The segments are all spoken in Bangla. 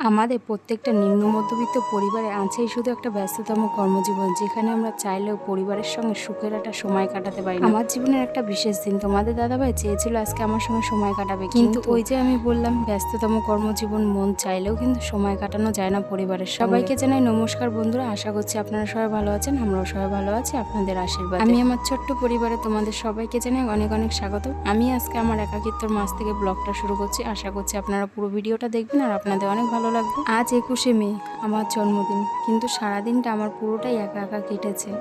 আমাদের প্রত্যেকটা নিম্ন মধ্যবিত্ত পরিবারে আছেই শুধু একটা ব্যস্ততম কর্মজীবন, যেখানে আমরা চাইলেও পরিবারের সঙ্গে সুখের একটা সময় কাটাতে পারি না। আমার জীবনের একটা বিশেষ দিন, তোমাদের দাদাভাই চেয়েছিল আজকে আমার সঙ্গে সময় কাটাবে, কিন্তু ওই যে আমি বললাম ব্যস্ততম কর্মজীবন, মন চাইলেও কিন্তু সময় কাটানো যায় না পরিবারের সঙ্গে। সবাইকে জানাই নমস্কার বন্ধুরা, আশা করছি আপনারা সবাই ভালো আছেন, আমরাও সবাই ভালো আছি আপনাদের আশীর্বাদ। আমি আমার ছোট্ট পরিবারে তোমাদের সবাইকে জানাই অনেক অনেক স্বাগত। আমি আজকে আমার একাকিত্বর মাস থেকে ব্লগটা শুরু করছি, আশা করছি আপনারা পুরো ভিডিওটা দেখবেন আর আপনাদের অনেক ভালো লাগবে। আজ 21শে মে আমার জন্মদিন, কিন্তু সারাদিনটা আমার পুরোটাই একা একা কেটেছে।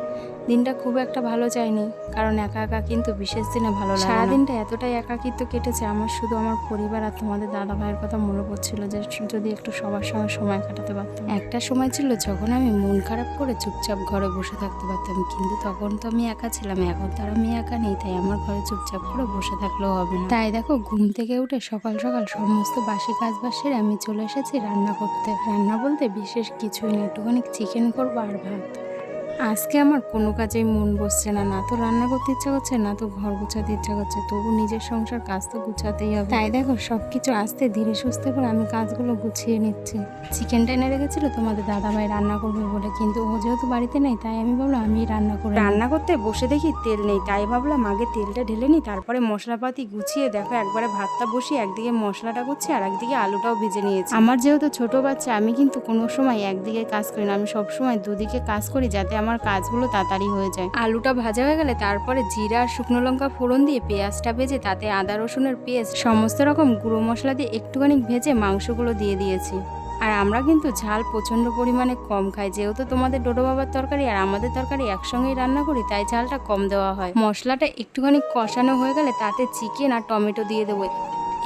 দিনটা খুব একটা ভালো যায়নি, কারণ একা একা কিন্তু বিশেষ দিনে ভালো লাগে না। সারাদিনটা এতটাই একাকিত্ব কেটেছে, আমার শুধু আমার পরিবার আর তোমাদের দাদা ভাইয়ের কথা মনে পড়ছিল, যে যদি একটু সবার সঙ্গে সময় কাটাতে পারতাম। একটা সময় ছিল যখন আমি মন খারাপ করে চুপচাপ ঘরে বসে থাকতে পারতাম, কিন্তু তখন তো আমি একা ছিলাম। এখন তো আর আমি একা নেই, তাই আমার ঘরে চুপচাপ করে বসে থাকলেও হবে না। তাই দেখো, ঘুম থেকে উঠে সকাল সকাল সমস্ত বাসি কাজ বাজ সেরে আমি চলে এসেছি রান্না করতে। রান্না বলতে বিশেষ কিছুই না, একটুখানি চিকেন করবো আর ভাত। আজকে আমার কোনো কাজেই মন বসছে না, না তো রান্না করতে ইচ্ছা করছে, না তো ঘর গুছাতে ইচ্ছা করছে, তবু নিজের সংসার কাজ তো গুছাতেই হবে। তাই দেখো, সবকিছু আস্তে ধীরে সুস্থে করে আমি কাজগুলো গুছিয়ে নিচ্ছি। চিকেনটা এনে রেখেছিল তোমাদের দাদাভাই রান্না করবে বলে, কিন্তু ও যেহেতু বাড়িতে নেই, তাই আমি ভাবলাম আমি রান্না করে। রান্না করতে বসে দেখি তেল নেই, তাই ভাবলাম আগে তেলটা ঢেলে নিই, তারপরে মশলাপাতি গুছিয়ে দেখো একবারে ভাতটা বসিয়ে একদিকে মশলাটা করছি আর একদিকে আলুটাও ভেজে নিয়েছি। আমার যেহেতু ছোট বাচ্চা, আমি কিন্তু কোনো সময় একদিকে কাজ করি না, আমি সবসময় দুদিকে কাজ করি, যাতে আমার কাজগুলো তাড়াতাড়ি হয়ে যায়। আলুটা ভাজা হয়ে গেলে তারপরে জিরা আর শুকনো লঙ্কা ফোড়ন দিয়ে পেঁয়াজটা ভেজে তাতে আদা রসুনের পেস্ট সমস্ত রকম গুঁড়ো মশলা দিয়ে একটুখানি ভেজে মাংসগুলো দিয়ে দিয়েছি। আর আমরা কিন্তু ঝাল প্রচণ্ড পরিমাণে কম খাই, যেহেতু তোমাদের ডোডো বাবার তরকারি আর আমাদের তরকারি একসঙ্গেই রান্না করি, তাই ঝালটা কম দেওয়া হয়। মশলাটা একটুখানি কষানো হয়ে গেলে তাতে চিকেন আর টমেটো দিয়ে দেবো।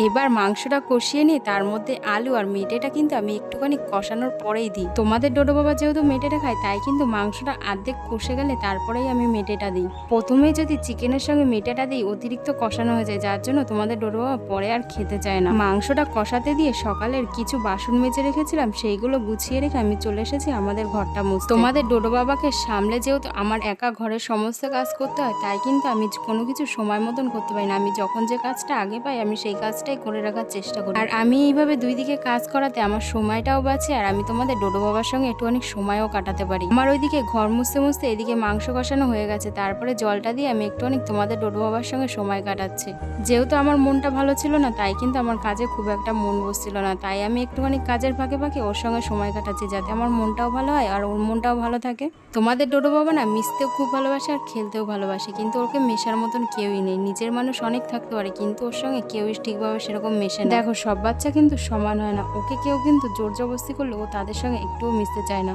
এবার মাংসটা কষিয়ে নিয়ে তার মধ্যে আলু আর মেটেটা কিন্তু আমি একটুখানি কষানোর পরেই দিই। তোমাদের ডোডো বাবা যেহেতু মেটেটা খায়, তাই কিন্তু মাংসটা অর্ধেক কষে গেলে তারপরেই আমি মেটেটা দিই। প্রথমেই যদি চিকেনের সঙ্গে মেটেটা দিই, অতিরিক্ত কষানো হয়ে যায়, যার জন্য তোমাদের ডোডো বাবা পরে আর খেতে চায় না। মাংসটা কষাতে দিয়ে সকালের কিছু বাসন মেজে রেখেছিলাম, সেইগুলো গুছিয়ে রেখে আমি চলে এসেছি আমাদের ঘরটা মুছতে। তোমাদের ডোডো বাবাকে সামলে যেহেতু আমার একা ঘরের সমস্ত কাজ করতে হয়, তাই কিন্তু আমি কোনো কিছু সময় মতন করতে পারি না। আমি যখন যে কাজটা আগে পাই, আমি সেই কাজটাই করে রাখার চেষ্টা করি। আর আমি এইভাবে দুই দিকে কাজ করাতে আমার সময়টাও বাঁচে, আর আমি তোমাদের ডোডো বাবার সঙ্গে একটুখানি সময়ও কাটাতে পারি। আমার ওইদিকে ঘর মুছতে মুছতে এদিকে মাংস কষানো হয়ে গেছে, তারপরে জলটা দিয়ে আমি একটুখানি তোমাদের ডোডো বাবার সঙ্গে সময় কাটাচ্ছি। যেহেতু আমার মনটা ভালো ছিল না, তাই কিন্তু আমার কাজে খুব একটা মন বসছিল না, তাই আমি একটুখানি কাজের ফাঁকে ফাঁকে ওর সঙ্গে সময় কাটাচ্ছি, যাতে আমার মনটাও ভালো হয় আর ওর মনটাও ভালো থাকে। তোমাদের ডোডো বাবা না মিশতেও খুব ভালোবাসে আর খেলতেও ভালোবাসে, কিন্তু ওকে মেশার মতন কেউই নেই। নিজের মানুষ অনেক থাকতে পারে, কিন্তু ওর সঙ্গে কেউই ঠিকভাবে সেরকম মেশে না। দেখো, সব বাচ্চা কিন্তু সমান হয় না, ওকে কেউ কিন্তু জোর জবরদস্তি করলে ও তাদের সঙ্গে একটুও মিশতে চায় না।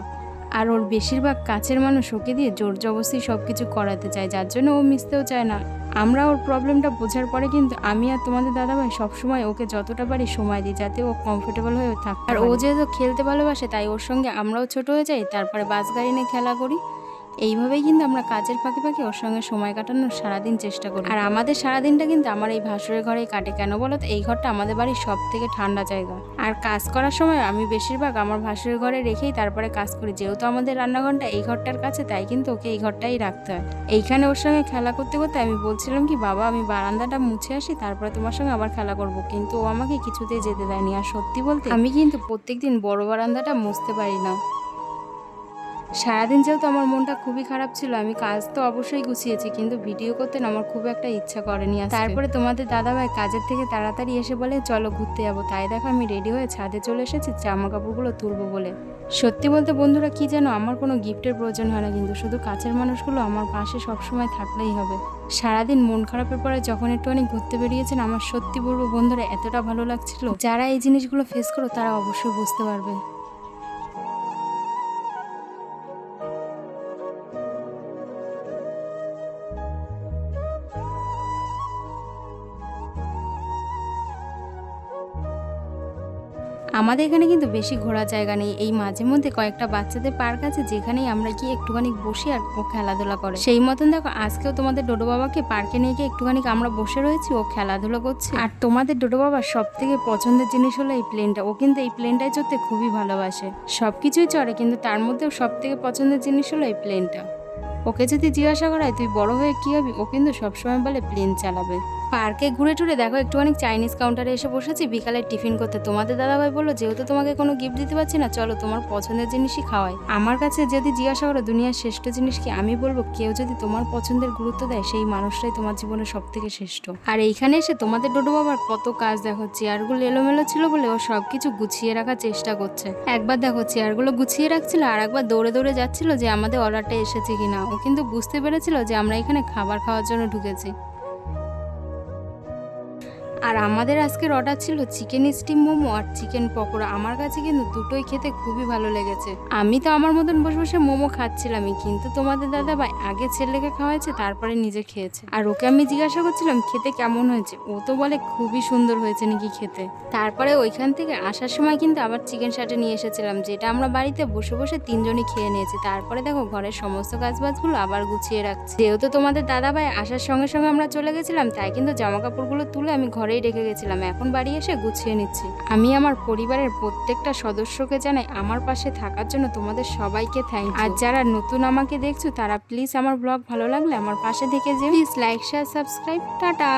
আর ওর বেশিরভাগ কাছের মানুষ ওকে দিয়ে জোর জবরদস্তি সব কিছু করাতে চায়, যার জন্য ও মিশতেও চায় না। আমরা ওর প্রবলেমটা বোঝার পরে কিন্তু আমি আর তোমাদের দাদাভাই সবসময় ওকে যতটা পারি সময় দিই, যাতে ও কমফোর্টেবল হয়ে থাকে। আর ও যেহেতু খেলতে ভালোবাসে, তাই ওর সঙ্গে আমরাও ছোট হয়ে যাই, তারপরে বাস গাড়ি নিয়ে খেলা করি। এইভাবেই কিন্তু আমরা কাজের ফাঁকে ফাঁকে ওর সঙ্গে সময় কাটানোর সারাদিন চেষ্টা করি। আর আমাদের সারাদিনটা কিন্তু আমার এই ভাসুরের ঘরেই কাটে। কেন বলো তো, এই ঘরটা আমাদের বাড়ির সব থেকে ঠান্ডা জায়গা। আর কাজ করার সময় আমি বেশিরভাগ আমার ভাসুরের ঘরে রেখেই তারপরে কাজ করি, যেহেতু আমাদের রান্নাঘরটা এই ঘরটার কাছে, তাই কিন্তু ওকে এই ঘরটাই রাখতে হয়। এইখানে ওর সঙ্গে খেলা করতে করতে আমি বলছিলাম কি, বাবা আমি বারান্দাটা মুছে আসি, তারপরে তোমার সঙ্গে আবার খেলা করব, কিন্তু ও আমাকে কিছুতেই যেতে দেয়নি। আর সত্যি বলতে আমি কিন্তু প্রত্যেকদিন বড় বারান্দাটা মুছতে পারি না। সারাদিন যেহেতু আমার মনটা খুবই খারাপ ছিল, আমি কাজ তো অবশ্যই গুছিয়েছি, কিন্তু ভিডিও করতে না আমার খুব একটা ইচ্ছা করেনি। তারপরে তোমাদের দাদাভাই কাজের থেকে তাড়াতাড়ি এসে বলে চলো ঘুরতে যাবো, তাই দেখো আমি রেডি হয়ে ছাদে চলে এসেছি জামা কাপড়গুলো তুলবো বলে। সত্যি বলতে বন্ধুরা, কি যেন আমার কোনো গিফটের প্রয়োজন হয় না, কিন্তু শুধু কাছের মানুষগুলো আমার পাশে সবসময় থাকলেই হবে। সারাদিন মন খারাপের পরে যখন একটুখানি ঘুরতে বেরিয়েছেন, আমার সত্যি বলবো বন্ধুরা এতটা ভালো লাগছিল। যারা এই জিনিসগুলো ফেস করো তারা অবশ্যই বুঝতে পারবে। আমাদের এখানে কিন্তু বেশি ঘোরার জায়গা নেই, এই মাঝে মধ্যে কয়েকটা বাচ্চাদের পার্ক আছে, যেখানেই আমরা গিয়ে একটুখানি বসি আর ও খেলাধুলা করে। সেই মতন দেখো, আজকেও তোমাদের ডোডো বাবাকে পার্কে নিয়ে গিয়ে একটুখানি আমরা বসে রয়েছি, ও খেলাধুলা করছে। আর তোমাদের ডোডো বাবার সব থেকে পছন্দের জিনিস হলো এই প্লেনটা। ও কিন্তু এই প্লেনটাই চড়তে খুবই ভালোবাসে, সবকিছুই চড়ে, কিন্তু তার মধ্যেও সব থেকে পছন্দের জিনিস হলো এই প্লেনটা। ওকে যদি জিজ্ঞাসা করা হয় তুই বড় হয়ে কি হবি, ও কিন্তু সবসময় বলে প্লেন চালাবে। পার্কে ঘুরে টুরে দেখো একটুখানি চাইনিজ কাউন্টারে এসে বসেছি বিকালের টিফিন করতে। তোমাদের দাদাভাই বললো যেহেতু তোমাকে কোনো গিফট দিতে পারছি না, চলো তোমার পছন্দের জিনিসই খাওয়াই। আমার কাছে যদি জিজ্ঞাসা করো দুনিয়ার শ্রেষ্ঠ জিনিস কি, আমি বলবো কেউ যদি তোমার পছন্দের গুরুত্ব দেয় সেই মানুষটাই তোমার জীবনের সব থেকে শ্রেষ্ঠ। আর এইখানে এসে তোমাদের ডোডো বাবার কত কাজ দেখো, চেয়ারগুলো এলোমেলো ছিল বলে ও সবকিছু গুছিয়ে রাখার চেষ্টা করছে। একবার দেখো চেয়ারগুলো গুছিয়ে রাখছিল আর একবার দৌড়ে দৌড়ে যাচ্ছিল যে আমাদের অর্ডারটা এসেছে কিনা। ও কিন্তু বুঝতে পেরেছিল যে আমরা এখানে খাবার খাওয়ার জন্য ঢুকেছি। আর আমাদের আজকের অর্ডার ছিল চিকেন স্টিম মোমো আর চিকেন পকোড়া। আমার কাছে কিন্তু দুটোই খেতে খুবই ভালো লেগেছে। আমি তো আমার মতন বসে বসে মোমো খাচ্ছিলামই, কিন্তু তোমাদের দাদাভাই আগে ছেলেকে খাওয়াইছে তারপরে নিজে খেয়েছে। আর ওকে আমি জিজ্ঞাসা করছিলাম খেতে কেমন হয়েছে, ও তো বলে খুবই সুন্দর হয়েছে নাকি খেতে। তারপরে ওইখান থেকে আসার সময় কিন্তু আবার চিকেন শাটে নিয়ে এসেছিলাম, যেটা আমরা বাড়িতে বসে বসে তিনজনই খেয়ে নিয়েছি। তারপরে দেখো ঘরের সমস্ত কাজবাজগুলো আবার গুছিয়ে রাখছি। যেহেতু তোমাদের দাদাভাই আসার সঙ্গে সঙ্গে আমরা চলে গেছিলাম, তাই কিন্তু জামা কাপড়গুলো তুলে আমি ঘরেই রেখে গেছিলাম। এখন বাড়ি এসে গুছিয়ে নিচ্ছি। আমি আমার পরিবারের প্রত্যেকটা সদস্যকে জানাই আমার পাশে থাকার জন্য। তোমাদের সবাইকে থ্যাংক ইউ। আর যারা নতুন আমাকে দেখছো তারা প্লিজ আমার ব্লগ ভালো লাগলে আমার পাশে থেকে যে please like share subscribe. Tata.